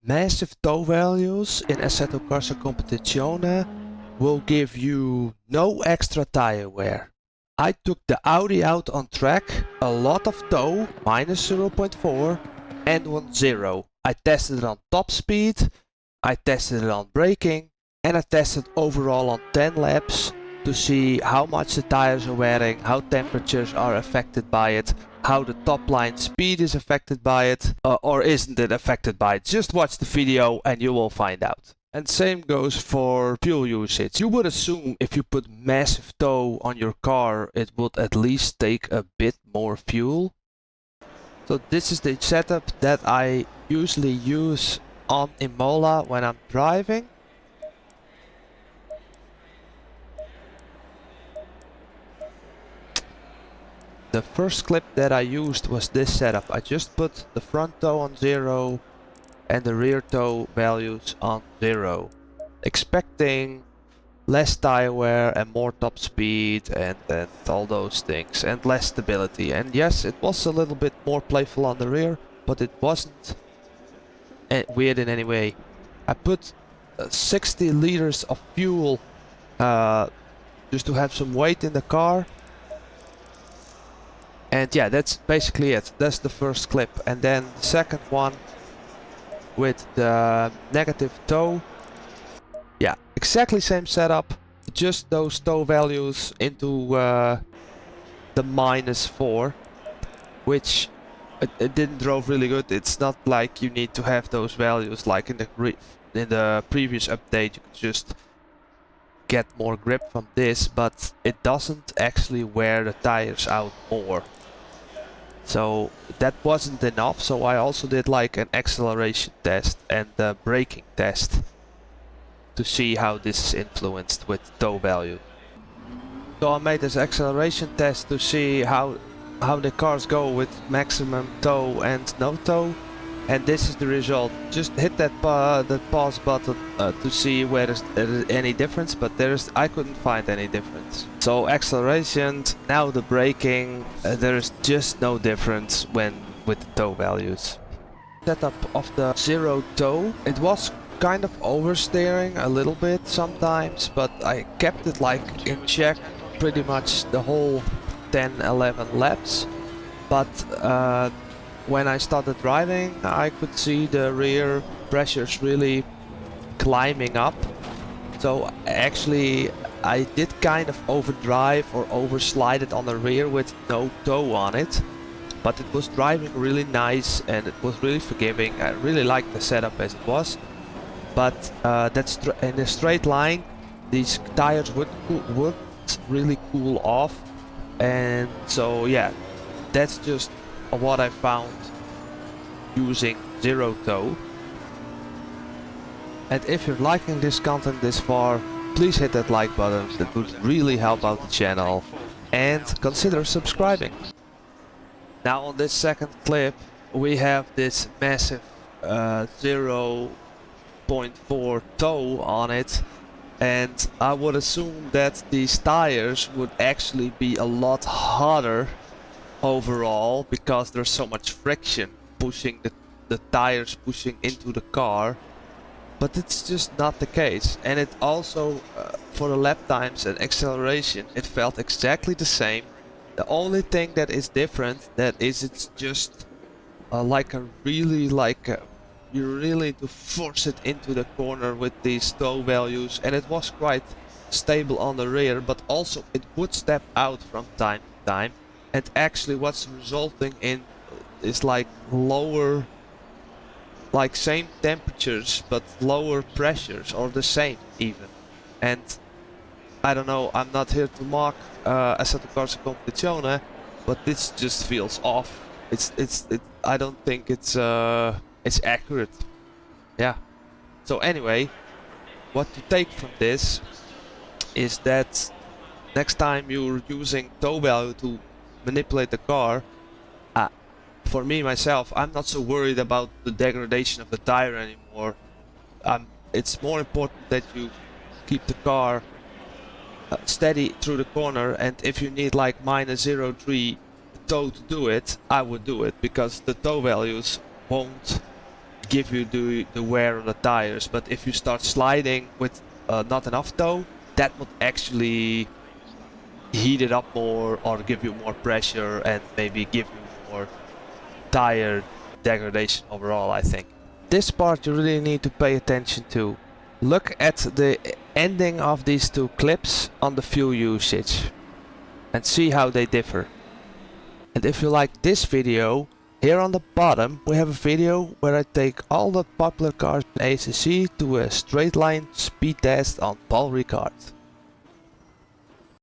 Massive toe values in Assetto Corsa Competizione will give you no extra tire wear. I took the Audi out on track, a lot of toe, minus 0.4 and 1.0. I tested it on top speed, I tested it on braking, and I tested overall on 10 laps to see how much the tires are wearing, how temperatures are affected by it, how the top line speed is affected by it, or isn't it affected by it. Just watch the video and you will find out. And same goes for fuel usage. You would assume if you put massive toe on your car, it would at least take a bit more fuel. So this is the setup that I usually use on Imola when I'm driving. The first clip that I used was this setup. I just put the front toe on 0 and the rear toe values on 0, expecting less tire wear and more top speed and all those things, and less stability. And yes, it was a little bit more playful on the rear, but it wasn't weird in any way. I put 60 liters of fuel just to have some weight in the car. And yeah, that's basically it. That's the first clip. And then the second one with the negative toe. Yeah, exactly same setup. Just those toe values into the -4, which it didn't drove really good. It's not like you need to have those values like in the previous update. You could just get more grip from this, but it doesn't actually wear the tires out more. So that wasn't enough, so I also did like an acceleration test and a braking test to see how this is influenced with toe value. So I made this acceleration test to see how the cars go with maximum toe and no toe, and this is the result. Just hit that pause button to see where there is any difference, but I couldn't find any difference. So acceleration, now the braking, there is just no difference with the toe values. Setup of the 0 toe, it was kind of oversteering a little bit sometimes, but I kept it like in check pretty much the whole 10-11 laps. But when I started driving, I could see the rear pressures really climbing up. So actually I did kind of overdrive or overslide it on the rear with no toe on it. But it was driving really nice and it was really forgiving. I really liked the setup as it was. But that's in a straight line, these tires would really cool off. And so yeah, that's just what I found using 0 toe. And if you're liking this content this far, please hit that like button. That would really help out the channel, and consider subscribing. Now on this second clip we have this massive 0.4 toe on it, and I would assume that these tires would actually be a lot harder overall because there's so much friction pushing the tires pushing into the car. But it's just not the case, and it also for the lap times and acceleration it felt exactly the same. The only thing that is different it's just you really need to force it into the corner with these toe values, and it was quite stable on the rear, but also it would step out from time to time. And actually what's resulting in is like lower, like same temperatures but lower pressures, or the same even. And I don't know, I'm not here to mock Assetto Corsa Competizione, but this just feels off. I don't think it's accurate. Yeah. So anyway, what to take from this is that next time you're using toe value to manipulate the car, for me myself, I'm not so worried about the degradation of the tire anymore. It's more important that you keep the car steady through the corner, and if you need like -0.3 toe to do it, I would do it, because the toe values won't give you the wear on the tires. But if you start sliding with not enough toe, that would actually heat it up more or give you more pressure and maybe give you more tire degradation overall, I think. This part you really need to pay attention to. Look at the ending of these two clips on the fuel usage and see how they differ. And if you like this video, here on the bottom we have a video where I take all the popular cars in ACC to a straight line speed test on Paul Ricard.